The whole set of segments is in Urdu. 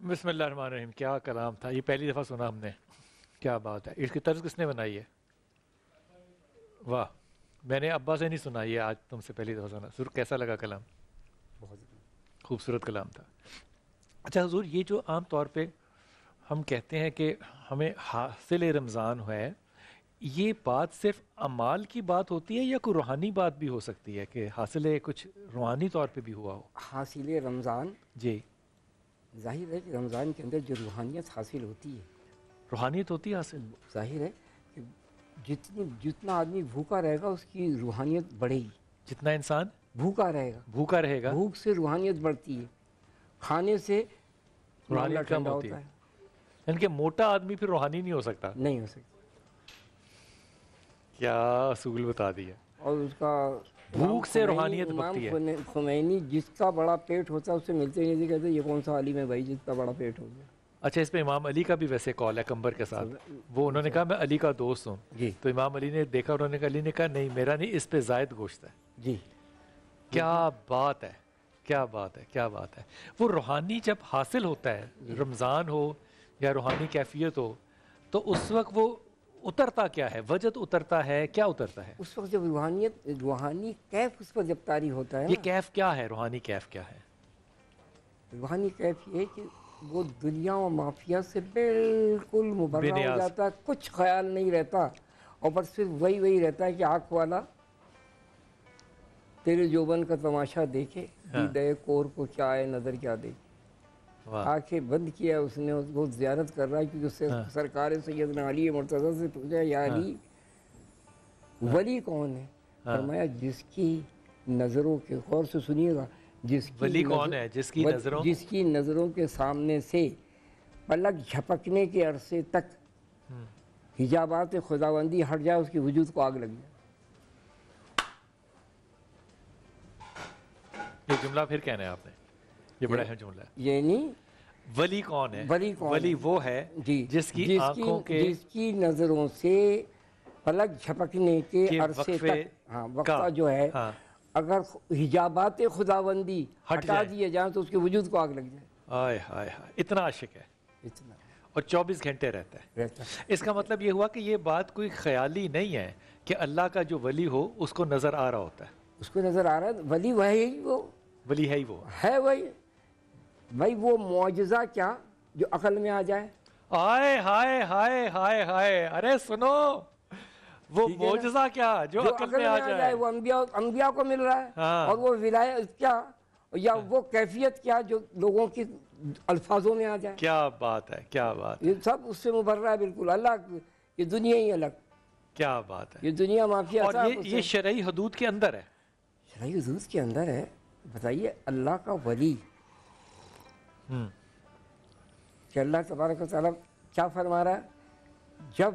بسم اللہ الرحمن الرحیم. کیا کلام تھا یہ, پہلی دفعہ سنا ہم نے. کیا بات ہے, اس کی طرز کس نے بنائی ہے؟ واہ, میں نے ابا سے نہیں سنا یہ, آج تم سے پہلی دفعہ سنا. سر کیسا لگا کلام؟ بہت خوبصورت کلام تھا. اچھا حضور, یہ جو عام طور پہ ہم کہتے ہیں کہ ہمیں حاصل رمضان ہے, یہ بات صرف اعمال کی بات ہوتی ہے یا کوئی روحانی بات بھی ہو سکتی ہے کہ حاصل کچھ روحانی طور پہ بھی ہوا ہو؟ حاصل رمضان, جی, ظاہر ہے کہ رمضان کے اندر جو روحانیت حاصل ہوتی ہے, روحانیت ہوتی ہے حاصل. ظاہر ہے کہ جتنا آدمی بھوکا رہے گا اس کی روحانیت بڑھے گی. جتنا انسان بھوکا رہے گا, بھوکا رہے گا, بھوک سے روحانیت بڑھتی ہے, کھانے سے معاملہ روحانیت کم ٹھنڈا ہوتی ہوتا ہے. ہے. یعنی کہ موٹا آدمی پھر روحانی نہیں ہو سکتا. نہیں ہو سکتا. کیا اصول بتا دیا. اور اس کا بھوک سے روحانیت امام بڑھتی ہے. خمینی جس کا بڑا پیٹ ہوتا ہے اس سے ملتے نہیں تھے, کہتے یہ کون سا عالم ہے بھائی جس کا بڑا پیٹ ہو گیا. اچھا, اس پہ امام علی کا بھی ویسے کال ہے کمبر کے ساتھ. وہ انہوں نے کہا میں علی کا دوست ہوں, جی تو امام علی نے دیکھا, انہوں نے کہا, علی نے کہا نہیں میرا نہیں, اس پہ زائد گوشت ہے. جی, کیا بات ہے, کیا بات ہے, کیا بات ہے. وہ روحانی جب حاصل ہوتا ہے, رمضان ہو یا روحانی کیفیت ہو, تو اس وقت وہ اترتا کیا ہے, وجد اترتا ہے, کیا اترتا ہے؟ اس وقت جب روحانی کیف اس پر جب طاری ہوتا ہے یہ نا, کیف کیا ہے, روحانی کیف کیا ہے؟ روحانی کیف یہ کہ وہ دنیا و مافیا سے بالکل بے مبرہ ہو نیاز. جاتا ہے, کچھ خیال نہیں رہتا, اور بس صرف وہی رہتا ہے کہ آنکھ والا تیرے جوبن کا تماشا دیکھے, دیدے کور کو کیا ہے نظر کیا دیکھے. واہ, آنکھیں بند کیا اس نے, اس کو زیارت کر رہا ہے, کیونکہ اس سے سرکار سیدنا علی مرتضیٰ سے پوچھا, یا علی ولی کون ہے؟ فرمایا جس کی نظروں کے, غور سے سنیے گا, ولی کون ہے؟ جس کی نظروں جس کی نظروں کے سامنے سے پلک جھپکنے کے عرصے تک حجابات خداوندی ہٹ جائے, اس کے وجود کو آگ لگ جائے. یہ جملہ پھر کہنا ہے آپ نے, یہ بڑا اہم جملہ ہے. یعنی ولی کون ہے؟ ولی کون ولی ہے؟ وہ ہے جی, جس کی آنکھوں کے جس کی نظروں سے پلک جھپکنے کے عرصے وقفے تک, وقفہ جو ہے, اگر حجابات خداوندی ہٹا دیے جائیں تو اس کے وجود کو آگ لگ جائے. آئے ہائے ہائے, اتنا عاشق ہے, اتنا اور 24 گھنٹے رہتا ہے. اس کا مطلب یہ ہوا کہ یہ بات کوئی خیالی نہیں ہے کہ اللہ کا جو ولی ہو اس کو نظر آ رہا ہوتا ہے. اس کو نظر آ رہا ہے, ولی وہی, وہ ولی ہے ہی وہ ہے وہی بھائی. وہ معجزہ کیا جو عقل میں آ جائے. آئے ہائے ہائے ہائے ہائے, ارے سنو, وہ معجزہ کیا جو عقل میں آ جائے. وہ انبیاء کو مل رہا ہے, اور وہ ولایت کیا, یا وہ کیفیت کیا جو لوگوں کی الفاظوں میں آ جائے. کیا بات ہے, کیا بات ہے, یہ سب اس سے مبرہ ہے بالکل. اللہ, یہ دنیا ہی الگ, کیا بات ہے. یہ دنیا مافیا. اور یہ شرعی حدود کے اندر ہے, شرعی حدود کے اندر ہے. بتائیے, اللہ کا ولی, کہ اللہ تبارک و تعالیٰ کیا فرما رہا ہے, جب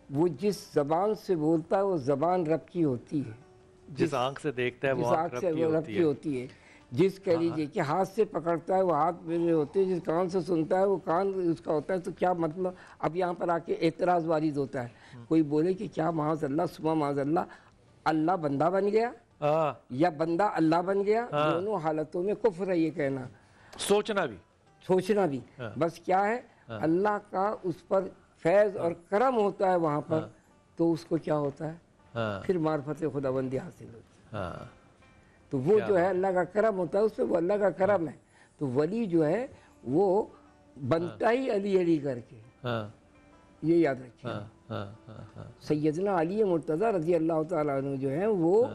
وہ جس زبان سے بولتا ہے وہ زبان رب کی ہوتی ہے, جس آنکھ سے دیکھتا ہے وہ آنکھ رب کی ہوتی ہے. جس کہہ لیجیے کہ ہاتھ سے پکڑتا ہے وہ ہاتھ میرے ہوتے ہیں, جس کان سے سنتا ہے وہ کان اس کا ہوتا ہے. تو کیا مطلب, اب یہاں پر آ کے اعتراض وارد ہوتا ہے, کوئی بولے کہ کیا معاذ اللہ سما معاذ اللہ, اللہ بندہ بن گیا یا بندہ اللہ بن گیا؟ دونوں حالتوں میں کفر ہے یہ کہنا, سوچنا بھی. بس کیا ہے, اللہ کا اس پر فیض اور کرم ہوتا ہے وہاں پر, تو اس کو کیا ہوتا ہے, پھر معرفت خداوندی حاصل ہوتی ہے. تو وہ جو ہے اللہ کا کرم ہوتا ہے, اس پہ وہ اللہ کا کرم ہے. تو ولی جو ہے وہ بنتا ہی علی علی کر کے, یہ یاد رکھیے. سیدنا علی مرتضیٰ رضی اللہ تعالیٰ عنہ جو ہیں وہ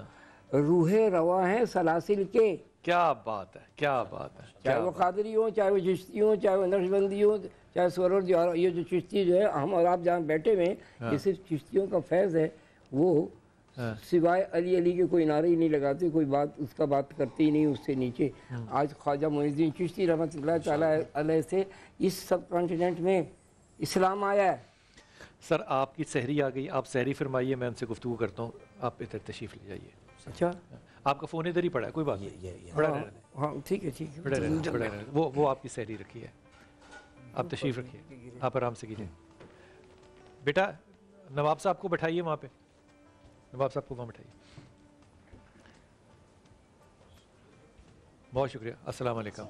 روح رواں ہیں سلاسل کے. کیا بات ہے, کیا بات ہے. چاہے وہ قادری ہوں, چاہے وہ چشتی ہوں, چاہے وہ نقشبندی ہوں, چاہے سورج, یہ جو چشتی جو ہے ہم اور آپ جہاں بیٹھے ہوئے ہیں, یہ صرف چشتیوں کا فیض ہے. وہ سوائے علی علی کے کوئی نعرے ہی نہیں لگاتے, کوئی بات اس کا بات کرتے ہی نہیں اس سے نیچے. آج خواجہ معین الدین چشتی رحمۃ اللہ تعالیٰ علیہ سے اس سب کانٹیننٹ میں اسلام آیا ہے. سر آپ کی سحری آ گئی, آپ سحری فرمائیے, میں ان سے گفتگو کرتا ہوں, آپ ادھر تشریف لے جائیے. اچھا, آپ کا فون ادھر ہی پڑا ہے, کوئی بات نہیں, ہاں ٹھیک ہے, ٹھیک ہے, وہ آپ کی سحری رکھی ہے, آپ تشریف رکھیے, آپ آرام سے کیجیے. بیٹا نواب صاحب کو بٹھائیے وہاں پہ, نواب صاحب کو وہاں بٹھائیے. بہت شکریہ, السلام علیکم.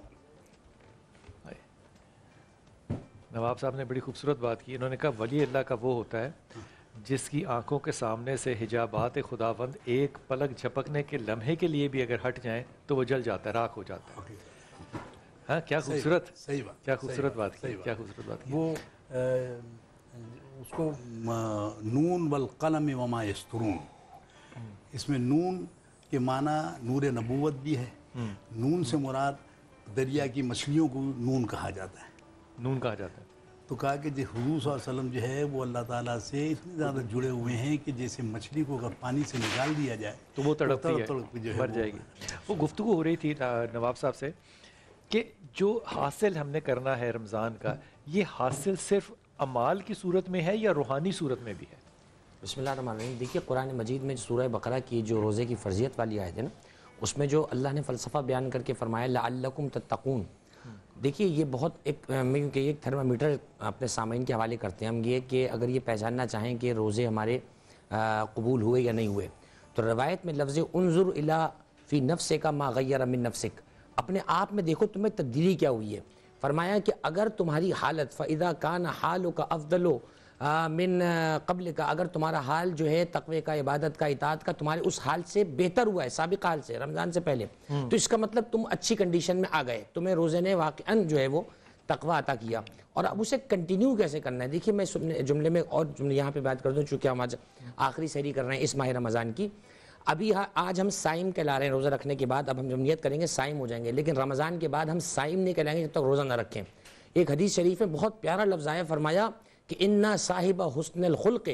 نواب صاحب نے بڑی خوبصورت بات کی. انہوں نے کہا ولی اللہ کا وہ ہوتا ہے جس کی آنکھوں کے سامنے سے حجابات خداوند ایک پلک جھپکنے کے لمحے کے لیے بھی اگر ہٹ جائیں تو وہ جل جاتا ہے, راکھ ہو جاتا ہے. ہاں کیا خوبصورت, صحیح بات, کیا خوبصورت بات کی, کیا خوبصورت بات کی. وہ اس کو نون والقلم وما یسطرون, اس میں نون کے معنی نور نبوت بھی ہے. نون سے مراد دریا کی مچھلیوں کو نون کہا جاتا ہے. نون کہا جاتا ہے. تو کہا کہ حضور صلی اللہ علیہ وسلم جو ہے وہ اللہ تعالیٰ سے اتنے زیادہ جڑے ہوئے ہیں کہ جیسے مچھلی کو اگر پانی سے نکال دیا جائے تو وہ تڑپتی ہے, تڑپ جو ہے مر جائے گی. وہ گفتگو ہو رہی تھی نواب صاحب سے کہ جو حاصل ہم نے کرنا ہے رمضان کا, یہ حاصل صرف اعمال کی صورت میں ہے یا روحانی صورت میں بھی ہے؟ بسم اللہ الرحمن الرحیم. دیکھیے قرآن مجید میں سورہ بقرہ کی جو روزے کی فرضیت والی آیت ہے نا, اس میں جو اللہ نے فلسفہ بیان کر کے فرمایا لعلکم تتقون. دیکھیے یہ بہت کیونکہ ایک تھرمامیٹر اپنے سامعین کے حوالے کرتے ہیں ہم, یہ کہ اگر یہ پہچاننا چاہیں کہ روزے ہمارے قبول ہوئے یا نہیں ہوئے, تو روایت میں لفظ انظر الی فی نفسک ما غیر من نفسک, اپنے آپ میں دیکھو تمہیں تبدیلی کیا ہوئی ہے. فرمایا کہ اگر تمہاری حالت فاذا کان حالک افضل من قبل کا, اگر تمہارا حال جو ہے تقوی کا, عبادت کا, اطاعت کا تمہارے اس حال سے بہتر ہوا ہے سابق حال سے, رمضان سے پہلے, تو اس کا مطلب تم اچھی کنڈیشن میں آ گئے, تمہیں روزے نے واقعاً جو ہے وہ تقوی عطا کیا. اور اب اسے کنٹینیو کیسے کرنا ہے؟ دیکھیے میں جملے میں اور جملے یہاں پہ بات کر دوں, چونکہ ہم آج آخری سحری کر رہے ہیں اس ماہ رمضان کی. ابھی آج ہم صائم کہلا رہے ہیں روزہ رکھنے کے بعد, اب ہم جب نیت کریں گے صائم ہو جائیں گے, لیکن رمضان کے بعد ہم صائم نہیں کہلائیں گے جب تک روزہ نہ رکھیں. ایک حدیث شریف میں بہت پیارا لفظ آیا, فرمایا کہ اِنَّا صاحب حسن الخلق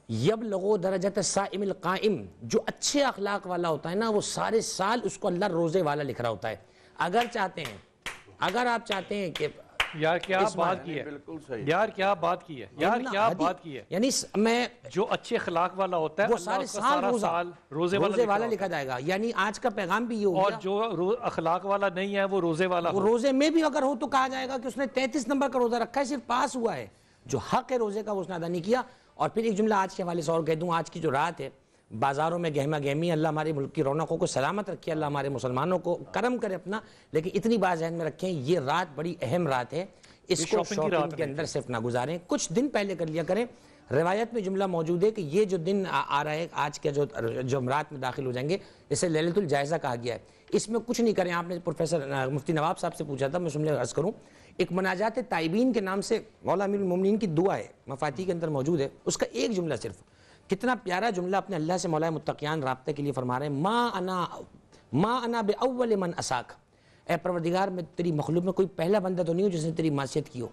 یبلغ درجۃ الصائم القائم. جو اچھے اخلاق والا ہوتا ہے نا, وہ سارے سال اس کو اللہ روزے والا لکھ رہا ہوتا ہے. اگر آپ چاہتے ہیں کہ یار کیا بات کی ہے, یار کیا بات کی ہے, یار کیا بات کی ہے, یعنی میں جو اچھے اخلاق والا ہوتا ہے وہ سارے سال روزے والا لکھا جائے گا. یعنی آج کا پیغام بھی یہ ہو اور گیا, جو اخلاق والا نہیں ہے وہ روزے والا وہ روزے میں بھی اگر ہو تو کہا جائے گا کہ اس نے 33 نمبر کا روزہ رکھا ہے, صرف پاس ہوا ہے. جو حق ہے روزے کا وہ اس نے ادا نہیں کیا. اور پھر ایک جملہ آج کے حوالے سے اور کہہ دوں, آج کی جو رات ہے بازاروں میں گہما گہمی, اللہ ہمارے ملک کی رونقوں کو سلامت رکھے, اللہ ہمارے مسلمانوں کو کرم کرے اپنا, لیکن اتنی بات ذہن میں رکھیں یہ رات بڑی اہم رات ہے, اس کو شاپنگ کے اندر صرف نہ گزاریں, کچھ دن پہلے کر لیا کریں. روایت میں جملہ موجود ہے کہ یہ جو دن آ رہا ہے آج کے جو رات میں داخل ہو جائیں گے, اسے لیلۃ الجائزہ کہا گیا ہے. اس میں کچھ نہیں کریں. آپ نے پروفیسر مفتی نواب صاحب سے پوچھا تھا, میں سمجھے عرض کروں, ایک مناجات تائبین کے نام سے مولا امیر المومنین کی دعا ہے, مفاتیح کے اندر موجود ہے, اس کا ایک جملہ صرف, کتنا پیارا جملہ اپنے اللہ سے مولا متقیان رابطے کے لیے فرما رہے ہیں, ما انا باول من اساک. اے پروردگار میں تیری مخلوق میں کوئی پہلا بندہ تو نہیں ہوں جس نے تیری معصیت کی ہو,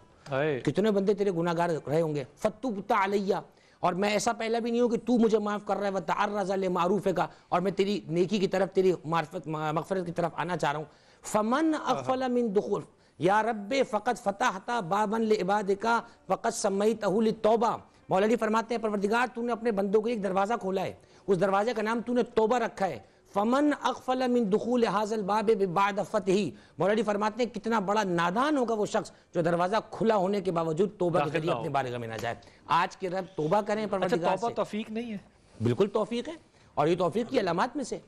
کتنے بندے تیرے گناہ گار رہے ہوں گے. فتوبت علیہ, اور میں ایسا پہلا بھی نہیں ہوں کہ تو مجھے معاف کر رہا ہے, وتعرض لمعروف کا, اور میں تیری نیکی کی طرف, تیری مغفرت کی طرف آنا چاہ رہا ہوں. فمن اغفل من دخول یا رب فقط فتحت بابا لعبادک فقط سمیتہ للتوبہ. مولا علی فرماتے ہیں پروردگار تو نے اپنے بندوں کو ایک دروازہ کھولا ہے, اس دروازے کا نام تو نے توبہ رکھا ہے. فمن اغفل من دخول هذا الباب بعد فتحه. مولا علی فرماتے ہیں کتنا بڑا نادان ہوگا وہ شخص جو دروازہ کھلا ہونے کے باوجود توبہ کے ذریعے اپنے بارگاہ میں نہ جائے. آج کے رب توبہ کریں پروردگار سے. توبہ توفیق نہیں ہے؟ بالکل توفیق ہے, اور یہ توفیق کی علامات میں سے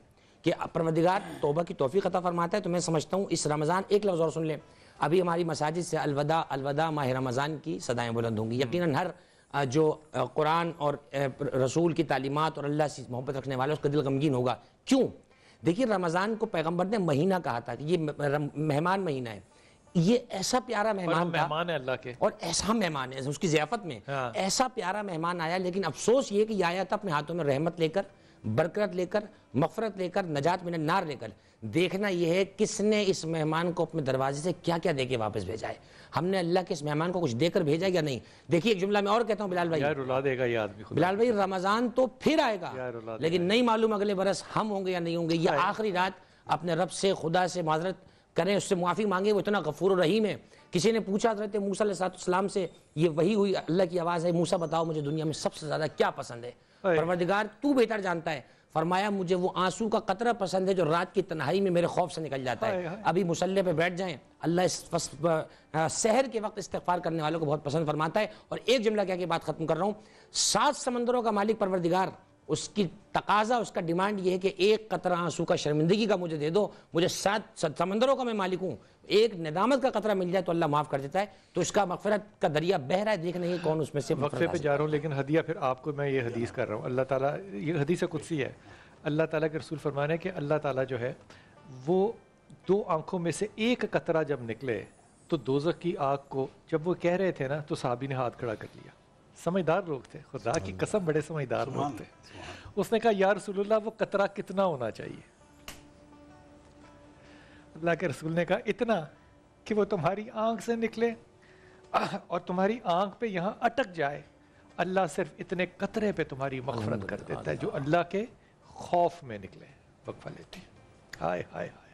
کہ پروردگار توبہ کی توفیق عطا فرماتا ہے. تو میں سمجھتا ہوں اس رمضان ایک لفظ اور سن لیں, ابھی ہماری مساجد سے الوداع الوداع ماہ رمضان کی صدائیں بلند ہوں گی. یقیناً ہر جو قرآن اور رسول کی تعلیمات اور اللہ سے محبت رکھنے والا اس کا دل غمگین ہوگا. کیوں؟ دیکھیے رمضان کو پیغمبر نے مہینہ کہا تھا کہ یہ مہمان مہینہ ہے. یہ ایسا پیارا مہمان تھا, مہمان ہے اللہ کے, اور ایسا مہمان ہے اس کی ضیافت میں ایسا پیارا مہمان آیا, لیکن افسوس یہ کہ یہ آیا تھا اپنے ہاتھوں میں رحمت لے کر, برکت لے کر, مغفرت لے کر, نجات من النار لے کر. دیکھنا یہ ہے کس نے اس مہمان کو اپنے دروازے سے کیا کیا دے کے واپس بھیجا ہے. ہم نے اللہ کے اس مہمان کو کچھ دے کر بھیجا یا نہیں؟ دیکھیے ایک جملہ میں اور کہتا ہوں بلال بھائی, یار رلا دے گا یہ آدمی, بلال بھائی رمضان تو پھر آئے گا, لیکن نہیں معلوم اگلے برس ہم ہوں گے یا نہیں ہوں گے. یہ آخری رات اپنے رب سے, خدا سے معذرت کریں, اس سے معافی مانگیں, وہ اتنا غفور و رحیم ہے. کسی نے پوچھا حضرت موسیٰ علیہ السلام سے, یہ وہی ہوئی اللہ کی آواز ہے, موسیٰ بتاؤ مجھے دنیا میں سب سے زیادہ کیا پسند ہے؟ پروردگار تو بہتر جانتا ہے. فرمایا مجھے وہ آنسو کا قطرہ پسند ہے جو رات کی تنہائی میں میرے خوف سے نکل جاتا ہے. ابھی مصلی پہ بیٹھ جائیں, اللہ سحر کے وقت استغفار کرنے والوں کو بہت پسند فرماتا ہے. اور ایک جملہ کیا کہ بات ختم کر رہا ہوں, 7 سمندروں کا مالک پروردگار اس کی تقاضا، اس کا ڈیمانڈ یہ ہے کہ ایک قطرہ آنسو کا شرمندگی کا مجھے دے دو، مجھے 7 سمندروں کا میں مالک ہوں، ایک ندامت کا قطرہ مل جائے تو اللہ معاف کر دیتا ہے. تو اس کا مغفرت کا دریا بہہ رہا ہے، دیکھنا یہ کون اس میں سے وقفے پہ جا رہا ہوں لیکن ہدیہ پھر آپ کو میں یہ حدیث کر رہا ہوں. اللہ تعالیٰ، یہ حدیث قدسی ہے، اللہ تعالیٰ کے رسول فرمانے ہیں کہ اللہ تعالیٰ جو ہے وہ 2 آنکھوں میں سے ایک قطرہ جب نکلے تو دوزخ کی آگ کو، جب وہ کہہ رہے تھے نا تو صحابی نے ہاتھ کھڑا کر لیا. سمجھدار لوگ تھے، خدا کی قسم بڑے سمجھدار لوگ تھے. اس نے کہا یا رسول اللہ وہ قطرہ کتنا ہونا چاہیے؟ اللہ کے رسول نے کہا اتنا کہ وہ تمہاری آنکھ سے نکلے اور تمہاری آنکھ پہ یہاں اٹک جائے. اللہ صرف اتنے قطرے پہ تمہاری مغفرت کر دیتا ہے جو اللہ کے خوف میں نکلے. وقفہ لیتے ہیں. ہائے ہائے ہائے.